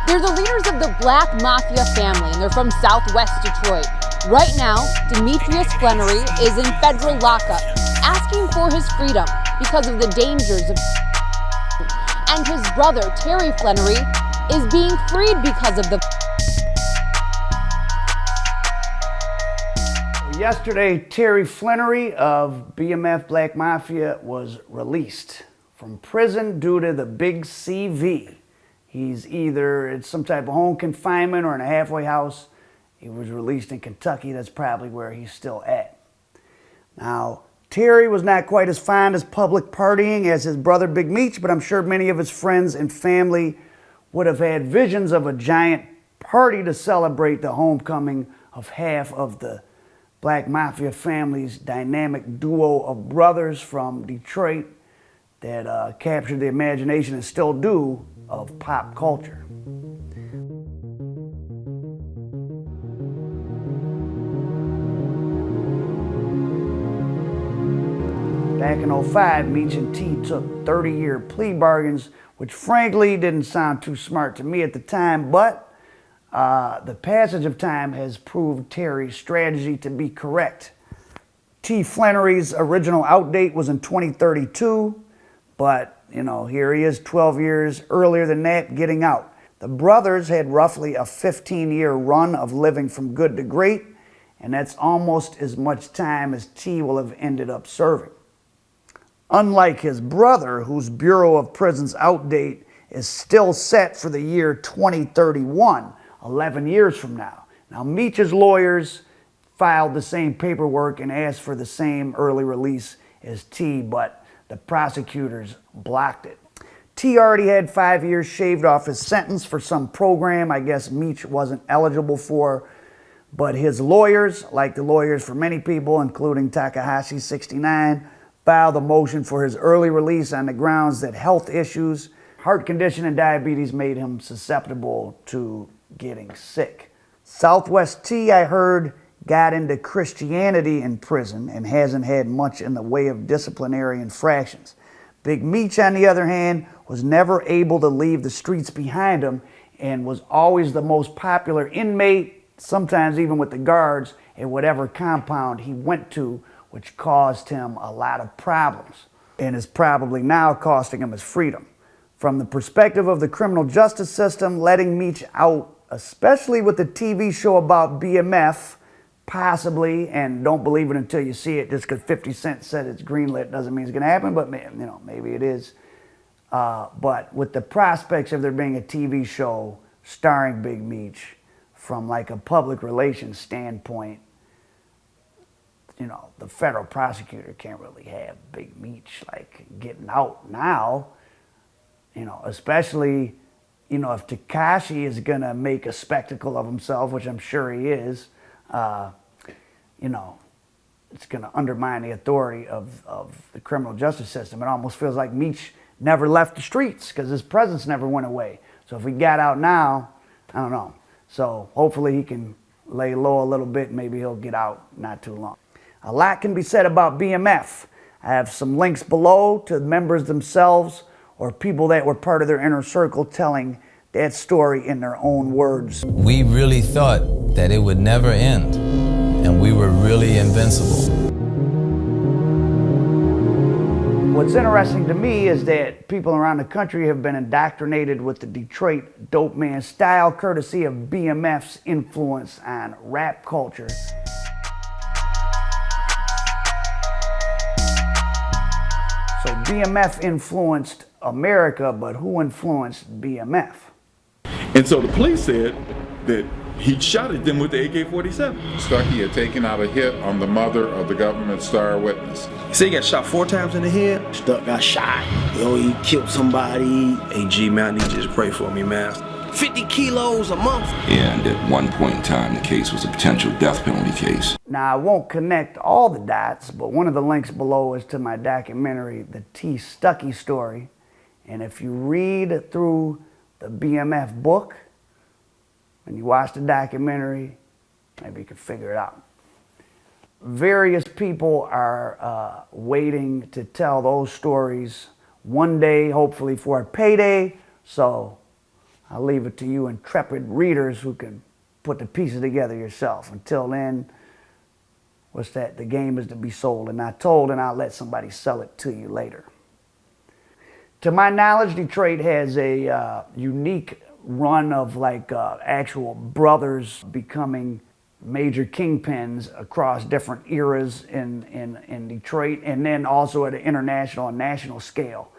They're the leaders of the Black Mafia family, and they're from Southwest Detroit. Right now, Demetrius Flannery is in federal lockup, asking for his freedom because of the dangers of and his brother, Terry Flannery, is being freed because of the Yesterday, Terry Flannery of BMF Black Mafia was released from prison due to the big CV. He's either in some type of home confinement or in a halfway house. He was released in Kentucky. That's probably where he's still at. Now, Terry was not quite as fond of public partying as his brother Big Meech, but I'm sure many of his friends and family would have had visions of a giant party to celebrate the homecoming of half of the Black Mafia family's dynamic duo of brothers from Detroit that captured the imagination and still do of pop culture. Back in '05, Meech and T took 30-year plea bargains, which frankly didn't sound too smart to me at the time, but the passage of time has proved Terry's strategy to be correct. T. Flannery's original outdate was in 2032, but here he is 12 years earlier than that, getting out. The brothers had roughly a 15-year run of living from good to great, and that's almost as much time as T will have ended up serving. Unlike his brother, whose Bureau of Prisons outdate is still set for the year 2031, 11 years from now. Now, Meech's lawyers filed the same paperwork and asked for the same early release as T, but the prosecutors blocked it. T already had 5 years shaved off his sentence for some program I guess Meech wasn't eligible for, but his lawyers, like the lawyers for many people, including Takahashi 69, filed a motion for his early release on the grounds that health issues, heart condition, and diabetes made him susceptible to getting sick. SouthWest T, I heard, got into Christianity in prison and hasn't had much in the way of disciplinary infractions. Big Meech, on the other hand, was never able to leave the streets behind him and was always the most popular inmate, sometimes even with the guards, at whatever compound he went to, which caused him a lot of problems and is probably now costing him his freedom. From the perspective of the criminal justice system, letting Meech out, especially with the TV show about BMF, possibly, and don't believe it until you see it, just because 50 Cent said it's greenlit doesn't mean it's going to happen, but maybe it is. But with the prospects of there being a TV show starring Big Meech, from like a public relations standpoint, the federal prosecutor can't really have Big Meech like getting out now, especially, if Takashi is going to make a spectacle of himself, which I'm sure he is, it's going to undermine the authority of the criminal justice system. It almost feels like Meech never left the streets because his presence never went away. So if he got out now, I don't know. So hopefully he can lay low a little bit and maybe he'll get out not too long. A lot can be said about BMF. I have some links below to members themselves or people that were part of their inner circle telling that story in their own words. We really thought that it would never end, and we were really invincible. What's interesting to me is that people around the country have been indoctrinated with the Detroit dope man style, courtesy of BMF's influence on rap culture. So BMF influenced America, but who influenced BMF? And so the police said that he shot at them with the AK-47. Stuckey had taken out a hit on the mother of the government star witness. He said he got shot 4 times in the head. Stuck got shot. He killed somebody. Hey, G, man, I need you to pray for me, man. 50 kilos a month. And at one point in time, the case was a potential death penalty case. Now, I won't connect all the dots, but one of the links below is to my documentary, The T. Stuckey Story. And if you read through the BMF book and you watch the documentary, maybe you can figure it out. Various people are waiting to tell those stories one day, hopefully for a payday. So I'll leave it to you intrepid readers who can put the pieces together yourself. Until then, what's that? The game is to be sold and not told, and I'll let somebody sell it to you later. To my knowledge, Detroit has a unique run of like actual brothers becoming major kingpins across different eras in Detroit, and then also at an international and national scale.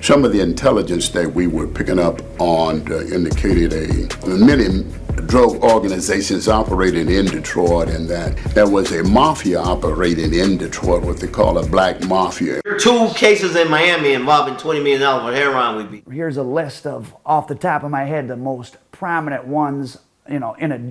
Some of the intelligence that we were picking up on indicated many drug organizations operating in Detroit, and that there was a mafia operating in Detroit, what they call a Black Mafia. There are 2 cases in Miami involving $20 million of heroin. Here's a list of, off the top of my head, the most prominent ones, you know, in a.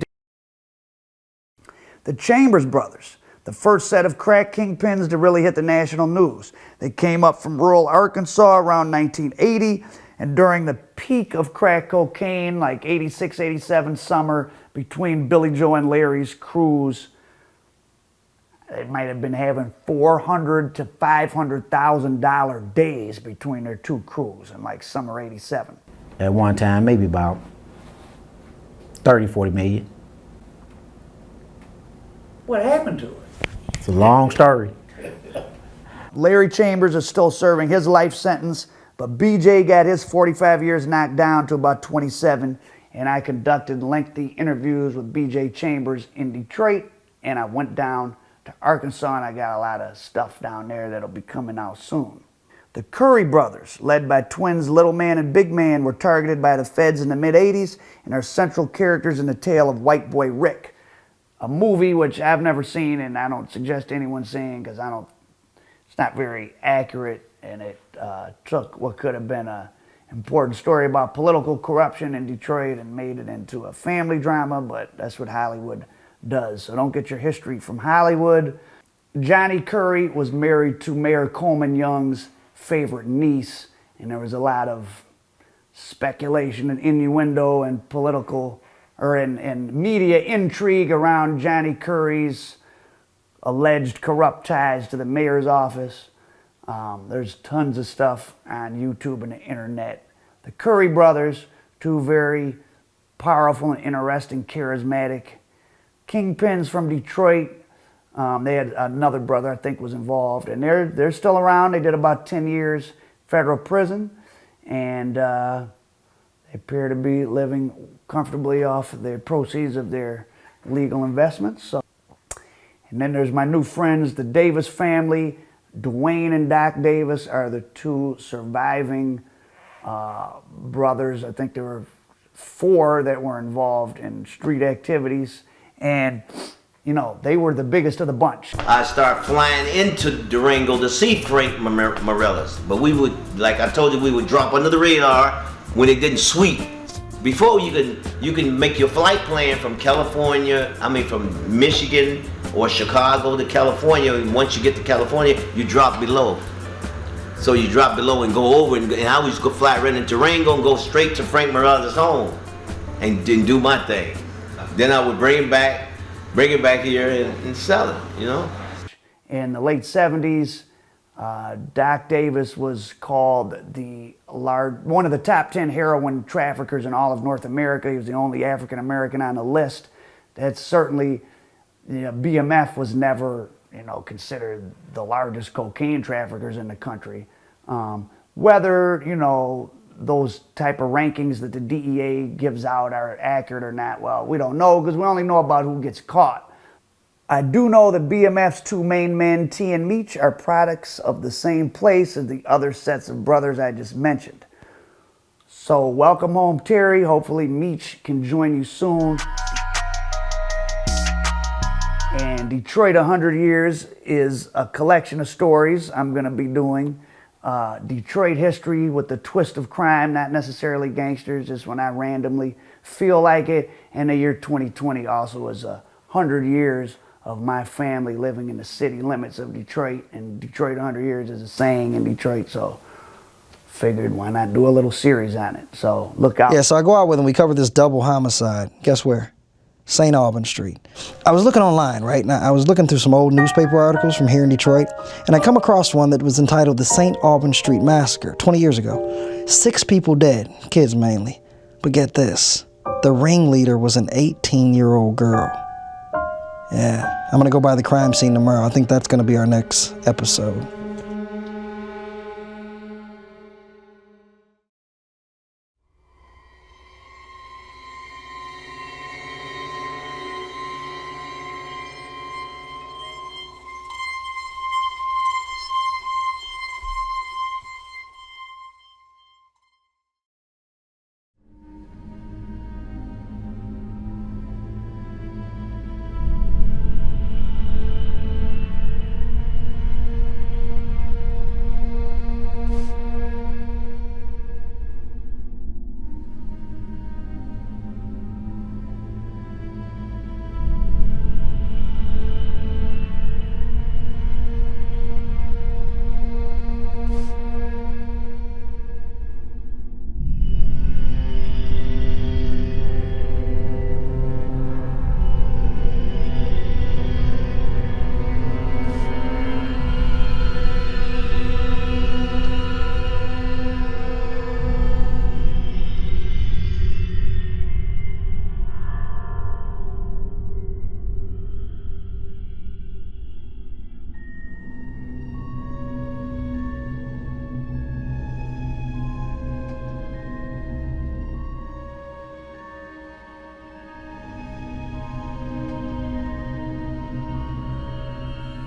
The Chambers brothers, the first set of crack kingpins to really hit the national news. They came up from rural Arkansas around 1980, and during the peak of crack cocaine, like 86, 87 summer, between Billy Joe and Larry's crews, they might have been having $400,000 to $500,000 days between their 2 crews in like summer 87. At one time, maybe about 30, 40 million. What happened to it? It's a long story. Larry Chambers is still serving his life sentence, but BJ got his 45 years knocked down to about 27, and I conducted lengthy interviews with BJ Chambers in Detroit, and I went down to Arkansas, and I got a lot of stuff down there that'll be coming out soon. The Curry brothers, led by twins Little Man and Big Man, were targeted by the feds in the mid-'80s and are central characters in the tale of White Boy Rick, a movie which I've never seen, and I don't suggest anyone seeing because it's not very accurate, and it took what could have been an important story about political corruption in Detroit and made it into a family drama, but that's what Hollywood does. So don't get your history from Hollywood. Johnny Curry was married to Mayor Coleman Young's favorite niece, and there was a lot of speculation and innuendo and political and media intrigue around Johnny Curry's alleged corrupt ties to the mayor's office. There's tons of stuff on YouTube and the internet. The Curry brothers, 2 very powerful and interesting, charismatic kingpins from Detroit. They had another brother I think was involved, and they're still around. They did about 10 years federal prison, and they appear to be living comfortably off the proceeds of their legal investments. So, and then there's my new friends, the Davis family. Dwayne and Doc Davis are the 2 surviving brothers. I think there were 4 that were involved in street activities, and you know, they were the biggest of the bunch. I started flying into Durango to see Frank Morellis, but we would, like I told you, we would drop under the radar when it didn't sweep. Before you can make your flight plan from from Michigan or Chicago to California, and once you get to California, you drop below. So you drop below and go over, and I always go fly right into Durango and go straight to Frank Morellis' home and do my thing. Then I would bring it back here and sell it, you know. In the late 70s, Doc Davis was called one of the top 10 heroin traffickers in all of North America. He was the only African American on the list. That's certainly, BMF was never, considered the largest cocaine traffickers in the country. Whether, those type of rankings that the DEA gives out are accurate or not, well, we don't know because we only know about who gets caught. I do know that BMF's 2 main men, T and Meech, are products of the same place as the other sets of brothers I just mentioned. So welcome home, Terry. Hopefully Meech can join you soon. And Detroit 100 Years is a collection of stories I'm going to be doing. Detroit history with the twist of crime, not necessarily gangsters, just when I randomly feel like it. And the year 2020 also is 100 years of my family living in the city limits of Detroit. And Detroit 100 Years is a saying in Detroit, so figured why not do a little series on it. So look out. Yeah, so I go out with him. We cover this double homicide. Guess where? St. Albans Street. I was looking online, right? Now, I was looking through some old newspaper articles from here in Detroit, and I come across one that was entitled The St. Albans Street Massacre, 20 years ago. 6 people dead, kids mainly. But get this, the ringleader was an 18-year-old girl. Yeah, I'm gonna go by the crime scene tomorrow. I think that's gonna be our next episode.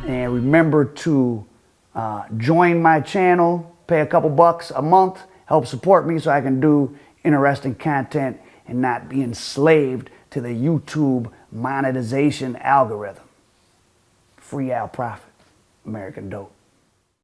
And remember to join my channel, pay a couple bucks a month, help support me so I can do interesting content and not be enslaved to the YouTube monetization algorithm. Free Al Profit, American Dope.